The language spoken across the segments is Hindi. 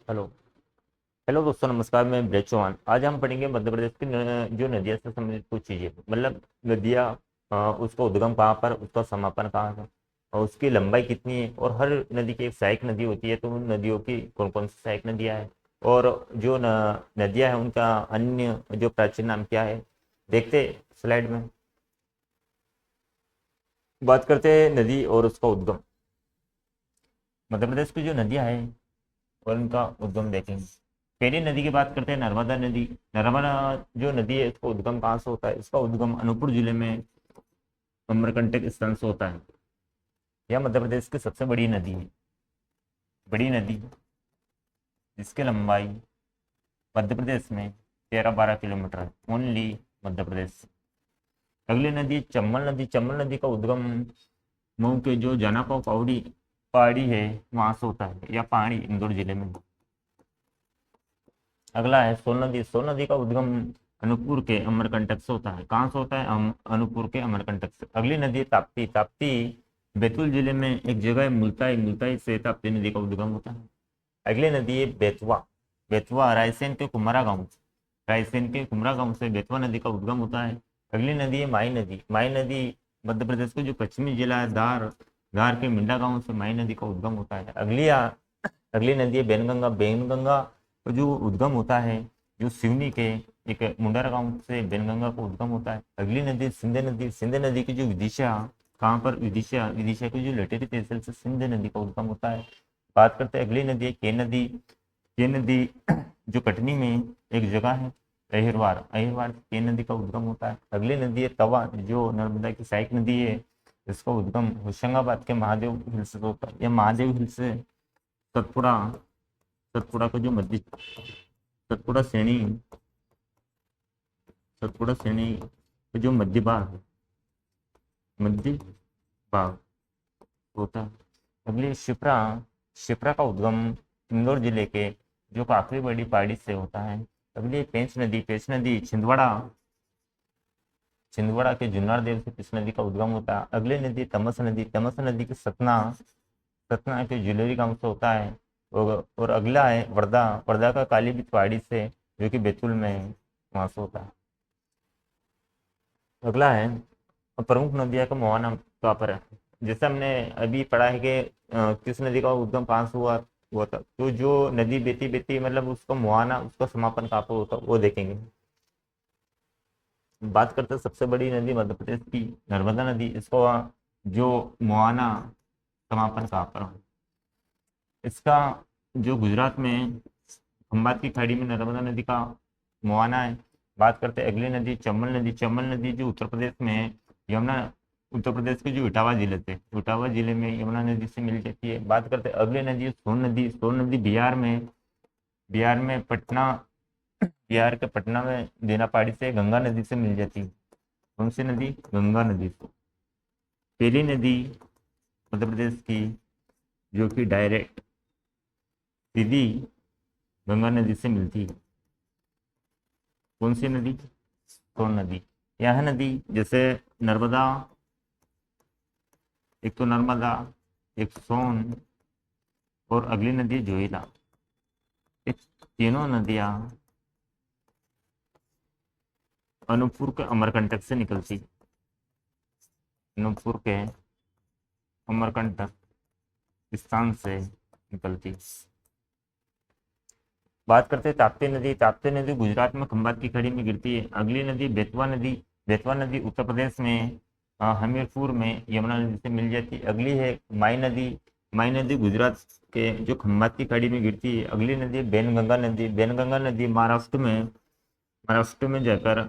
हेलो। हेलो दोस्तों, नमस्कार। मैं ब्रज चौहान। आज हम पढ़ेंगे मध्य प्रदेश की जो नदियों से संबंधित कुछ चीज़ें, मतलब नदियाँ, उसका उद्गम कहाँ पर, उसका समापन कहाँ है, और उसकी लंबाई कितनी है, और हर नदी की एक सहायक नदी होती है, तो उन नदियों की कौन कौन सी सहायक नदियाँ हैं, और जो नदियाँ हैं उनका अन्य जो प्राचीन नाम क्या है, देखते स्लाइड में। बात करते हैं नदी और उसका उद्गम। मध्य प्रदेश की जो नदियाँ हैं और उनका उद्गम देखेंगे। पहली नदी की बात करते हैं, नर्मदा नदी। नर्मदा जो नदी है, इसका उद्गम कहाँ से होता है? इसका उद्गम अनूपपुर जिले में अमरकंटक स्थान से होता है। यह मध्य प्रदेश की सबसे बड़ी नदी है। बड़ी नदी जिसकी लंबाई मध्य प्रदेश में 13-12 किलोमीटर है, ओनली मध्य प्रदेश से। अगली नदी चंबल नदी। चंबल नदी का उद्गम मऊ के जो जानापा पहाड़ी पहाड़ी है वहां से होता है, या पहाड़ी इंदौर जिले में। अगला है सोन नदी। सोन नदी का उद्गम अनूपपुर के अमरकंटक से होता है। कहाँ से होता है? अनूपपुर के अमरकंटक से। अगली नदी है ताप्ती। ताप्ती बैतूल जिले में एक जगह है, मुल्ताई। मुल्ताई से ताप्ती नदी का उद्गम होता है। अगली नदी है बेतवा। बेतवा रायसेन के कुमरा गांव से। रायसेन के कुमरा गांव से बेतवा नदी का उद्गम होता है। अगली नदी है माई नदी। माई नदी मध्य प्रदेश के जो पश्चिमी जिला है धार, धार के मिंडा गांव से माई नदी का उद्गम होता है। अगली नदी है बेनगंगा। बेनगंगा का जो उद्गम होता है, जो सिवनी के एक मुंडारा गांव से बेनगंगा का उद्गम होता है। अगली नदी सिंध नदी। सिंध नदी की जो विदिशा, कहाँ पर? विदिशा। विदिशा की जो लटेरी तहसील से सिंध नदी का उद्गम होता है। बात करते हैं अगली नदी है के नदी। के नदी जो कटनी में एक जगह है, अहिरवार। अहिरवार से के नदी का उद्गम होता है। अगली नदी है तवा, जो नर्मदा की सहायक नदी है। इसका उद्गम होशंगाबाद के महादेव हिल से होता है, या महादेव हिल से सतपुड़ा। सतपुड़ा का जो मध्य सतपुड़ा श्रेणी सतपुड़ा श्रेणी का जो मध्य भाग है, मध्य भाग होता है। अगली शिप्रा। शिप्रा का उद्गम इंदौर जिले के जो काफी बड़ी पहाड़ी से होता है। अगली पेंच नदी। पेंच नदी छिंदवाड़ा। छिंदवाड़ा के जुन्नार देव से पेंच नदी का उद्गम होता है। अगली नदी तमस नदी। तमस नदी के सतना। सतना के जुलेरी गांव से होता है। और अगला है वर्धा। वर्धा का कालीबीत पहाड़ी से, जो कि बैतूल में है, वहां से होता है। अगला है प्रमुख नदियां का मुहाना कहाँ पर है? जैसे हमने अभी पढ़ा है कि किस नदी का उद्गम कहाँ से हुआ था, तो जो नदी बेती बेती, मतलब उसका मुहाना, उसका समापन कहाँ पर होता है, वो देखेंगे। बात करते हैं सबसे बड़ी नदी मध्य प्रदेश की, नर्मदा नदी। इसका जो मुहाना समापन कहाँ पर है? इसका जो गुजरात में खंबात की खाड़ी में नर्मदा नदी का मुहाना है। बात करते हैं अगली नदी चंबल नदी। चंबल नदी जो उत्तर प्रदेश में है, यमुना, उत्तर प्रदेश के जो इटावा जिले थे, इटावा जिले में यमुना नदी से मिल जाती है। बात करते हैं अगली नदी सोन नदी। सोन नदी बिहार में पटना, बिहार के पटना में देना पहाड़ी से गंगा नदी से मिल जाती है। कौन सी नदी? गंगा नदी से। पहली नदी मध्य प्रदेश की जो कि डायरेक्ट सीधी गंगा नदी से मिलती है। कौन सी नदी? सोन नदी। यह नदी जैसे नर्मदा, एक तो नर्मदा, एक सोन, और अगली नदी है जोहिला। ये तीनों नदियां अनूपपुर के अमरकंटक से निकलती। अनूपपुर के अमरकंटक स्थान से निकलती। बात करते हैं ताप्ती नदी। ताप्ती नदी गुजरात में खंबात की खाड़ी में गिरती है। अगली नदी बेतवा नदी। बेतवा नदी उत्तर प्रदेश में हमीरपुर में यमुना नदी से मिल जाती है। अगली है माई नदी। माई नदी गुजरात के जो खंबात की खाड़ी में गिरती है। अगली नदी है बेनगंगा नदी। बेनगंगा नदी महाराष्ट्र में जाकर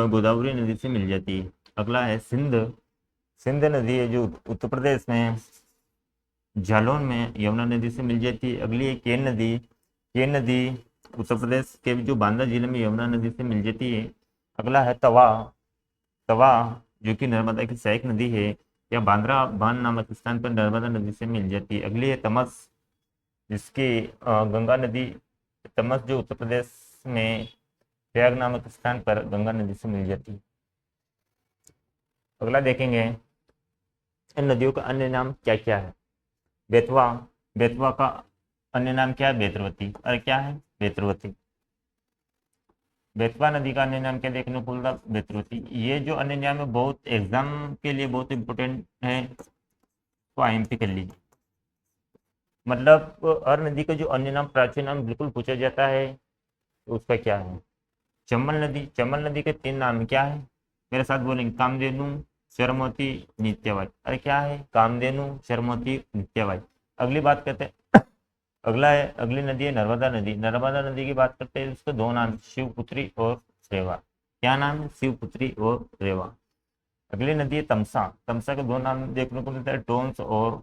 गोदावरी नदी से मिल जाती है। अगला है सिंध। सिंध नदी है जो उत्तर प्रदेश में जालौन में यमुना नदी से मिल जाती है। अगली है केन नदी। केन नदी उत्तर प्रदेश के जो बांदा जिले में यमुना नदी से मिल जाती है। अगला है तवा। तवा जो कि नर्मदा की सहायक नदी है, या बांद्रा बान नामक स्थान पर नर्मदा नदी से मिल जाती है। अगली है तमस, जिसकी गंगा नदी, तमस जो उत्तर प्रदेश में प्रयाग नामक स्थान पर गंगा नदी से मिल जाती है। अगला देखेंगे इन नदियों का अन्य नाम क्या क्या है। बेतवा। बेतवा का अन्य नाम क्या है? बेतरवती। अरे क्या है? बेतरवती। बेतवा नदी का अन्य नाम क्या देखने को मिलता? बेतरवती। ये जो अन्य नाम है बहुत एग्जाम के लिए बहुत इंपॉर्टेंट है, तो आईएमपी कर लीजिए। मतलब हर नदी का जो अन्य नाम प्राचीन नाम बिल्कुल पूछा जाता है, तो उसका क्या है? चंबल नदी। चंबल नदी के 3 नाम क्या है? मेरे साथ बोलेंगे, कामधेनु, सरमती, नित्यवाई। अरे क्या है? कामधेनु, सरमती, नित्यवाई। अगली बात करते हैं। अगला है, अगली नदी है नर्मदा नदी। नर्मदा नदी की बात करते हैं, उसके 2 नाम, शिवपुत्री और रेवा। क्या नाम है? शिवपुत्री और रेवा। अगली नदी है तमसा। तमसा के 2 नाम देखने को मिलता है, टोन्स और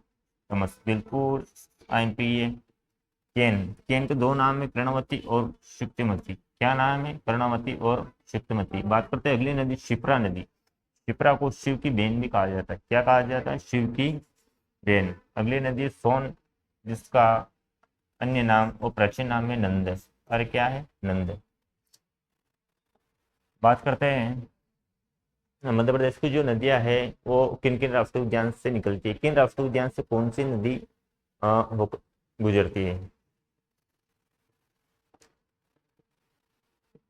तमस। बिल्कुल आईएमपी है। केन। केन के 2 नाम है, कर्णवती और शुक्तिमती। क्या नाम है? कर्णवती और शुक्तिमती। बात करते हैं अगली नदी, शिप्रा नदी। शिप्रा को शिव की बहन भी कहा जाता है। क्या कहा जाता है? शिव की बहन। अगली नदी है सोन, जिसका अन्य नाम और प्राचीन नाम है नंद। अरे क्या है? नंद। बात करते हैं मध्य प्रदेश की जो नदियां है वो किन किन राष्ट्रीय उद्यान से निकलती है। किन राष्ट्रीय उद्यान से कौन सी नदी गुजरती है?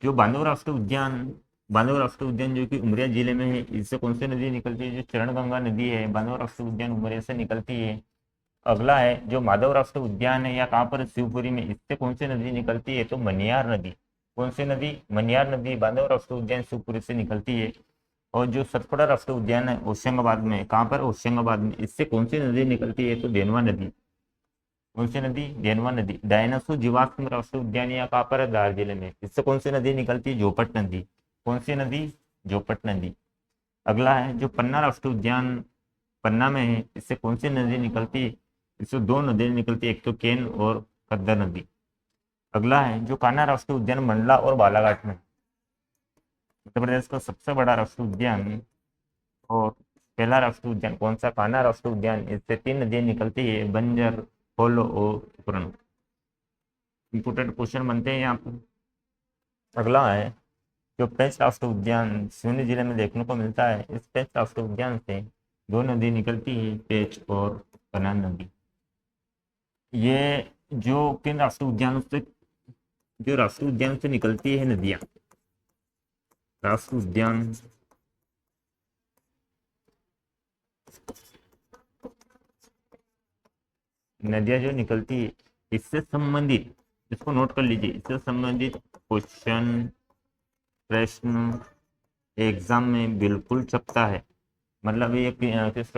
जो बांधव राष्ट्रीय उद्यान जो कि उमरिया जिले में है, इससे कौन सी नदी निकलती है? जो चरणगंगा नदी है, बांधव राष्ट्रीय उद्यान उमरिया से निकलती है। अगला है जो माधव राष्ट्रीय उद्यान है या कहाँ पर? शिवपुरी में। इससे कौन सी नदी निकलती है? तो मनियार नदी। कौन सी नदी? मनियार नदी बांधव राष्ट्रीय उद्यान शिवपुरी से निकलती है। और जो सतपुड़ा राष्ट्रीय उद्यान है होशंगाबाद में, कहाँ पर? होशंगाबाद में। इससे कौन सी नदी निकलती है? तो देनवा नदी। कौन सी नदी? देनवा नदी। डायनासोर जीवाश्म राष्ट्रीय उद्यान या कहाँ पर है? धार जिले में। इससे कौन सी नदी निकलती है? जोपट नदी। कौन सी नदी? जोपट नदी। अगला है जो पन्ना राष्ट्रीय उद्यान पन्ना में है, इससे कौन सी नदी निकलती है? इससे 2 नदी निकलती है, एक तो केन और खद्दर नदी। अगला है जो कान्हा राष्ट्रीय उद्यान मंडला और बालाघाट में। मध्य प्रदेश का सबसे बड़ा राष्ट्रीय उद्यान और पहला राष्ट्रीय उद्यान कौन सा? कान्हा राष्ट्रीय उद्यान। इससे 3 नदियां निकलती है, बंजर, पोलो और पूर्ण। इंपोर्टेंट क्वेश्चन बनते हैं यहाँ पर। अगला है जो पेंच राष्ट्रीय उद्यान सिवनी जिले में देखने को मिलता है, इस पेंच राष्ट्रीय उद्यान से 2 नदी निकलती है, पेंच और कनान नदी। ये जो किन राष्ट्रीय उद्यानों से जो राष्ट्रीय उद्यान से निकलती है नदियां, राष्ट्रीय उद्यान नदियां जो निकलती है, इससे संबंधित, इसको नोट कर लीजिए, इससे संबंधित क्वेश्चन प्रश्न एग्जाम में बिल्कुल छपता है। मतलब ये किस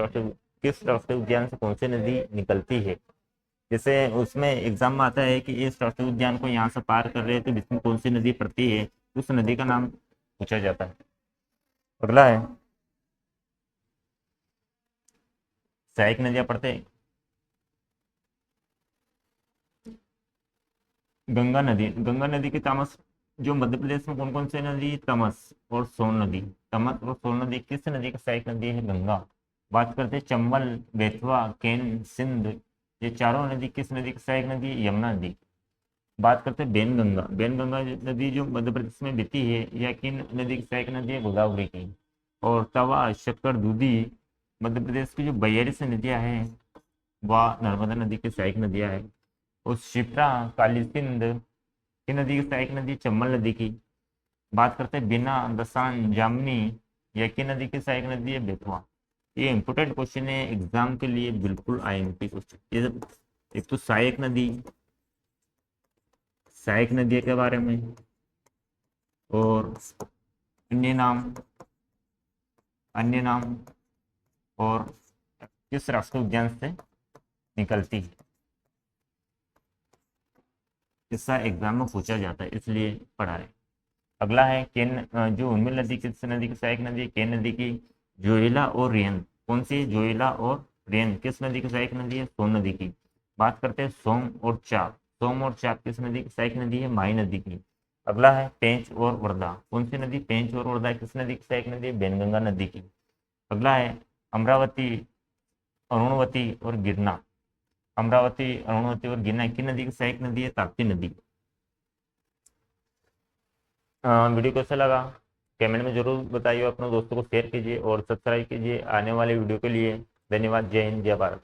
राष्ट्रीय उद्यान से कौन सी नदी निकलती है। जैसे उसमें एग्जाम में आता है कि इस राष्ट्रीय उद्यान को यहाँ से पार कर रहे हैं, तो इसमें कौन सी नदी पड़ती है, उस नदी का नाम पूछा जाता है। अगला है सहायक नदियां पढ़ते हैं। गंगा नदी। गंगा नदी की तमस जो मध्य प्रदेश में कौन कौन सी नदी? तमस और सोन नदी। तमस और सोन नदी किस नदी की सहायक नदी है? गंगा। बात करते हैं चंबल, बेतवा, केन, सिंध, ये चारों नदी किस नदी की सहायक नदी है? यमुना नदी। बात करते हैं बेनगंगा। बेनगंगा नदी जो मध्य प्रदेश में बहती है, यह किन नदी की सहायक नदी है? गोदावरी की। और तवा, शक्कर, दूधी मध्य प्रदेश की जो बयारी से नदियां हैं वह नर्मदा नदी की सहायक नदियां हैं। और शिप्रा, काली सिंध की नदी की सहायक नदी चंबल नदी की। बात करते हैं बिना, दसान, जामनी, यह की नदी की सहायक नदी है? बेतवा। ये इंपोर्टेंट क्वेश्चन है एग्जाम के लिए, बिल्कुल आईएमपी क्वेश्चन। ये एक तो सहायक नदी, सहायक नदी के बारे में, और अन्य नाम, अन्य नाम, और किस राष्ट्रीय उद्यान से निकलती है। इसका एग्जाम में पूछा जाता है, इसलिए पढ़ा है। अगला है केन, जो उर्मिल नदी किस नदी की सहायक नदी है? केन नदी की। जोइला और रियन, कौन सी? जोइला और रियन किस नदी की सहायक नदी है? सोन नदी की। बात करते हैं सोम और चाप। सोम और चाप किस नदी की सहायक नदी है? माई नदी की। अगला है पेंच और वर्धा, कौन सी नदी? पेंच और वर्धा किस नदी की सहायक नदी है? बेनगंगा नदी की। अगला है अमरावती, अरुणवती और गिरना। अमरावती, अरुणवती और गिरना की नदी की सहायक नदी है? ताप्ती नदी। वीडियो कैसा लगा कमेंट में जरूर बताइए, अपने दोस्तों को शेयर कीजिए और सब्सक्राइब कीजिए आने वाले वीडियो के लिए। धन्यवाद। जय हिंद, जय भारत।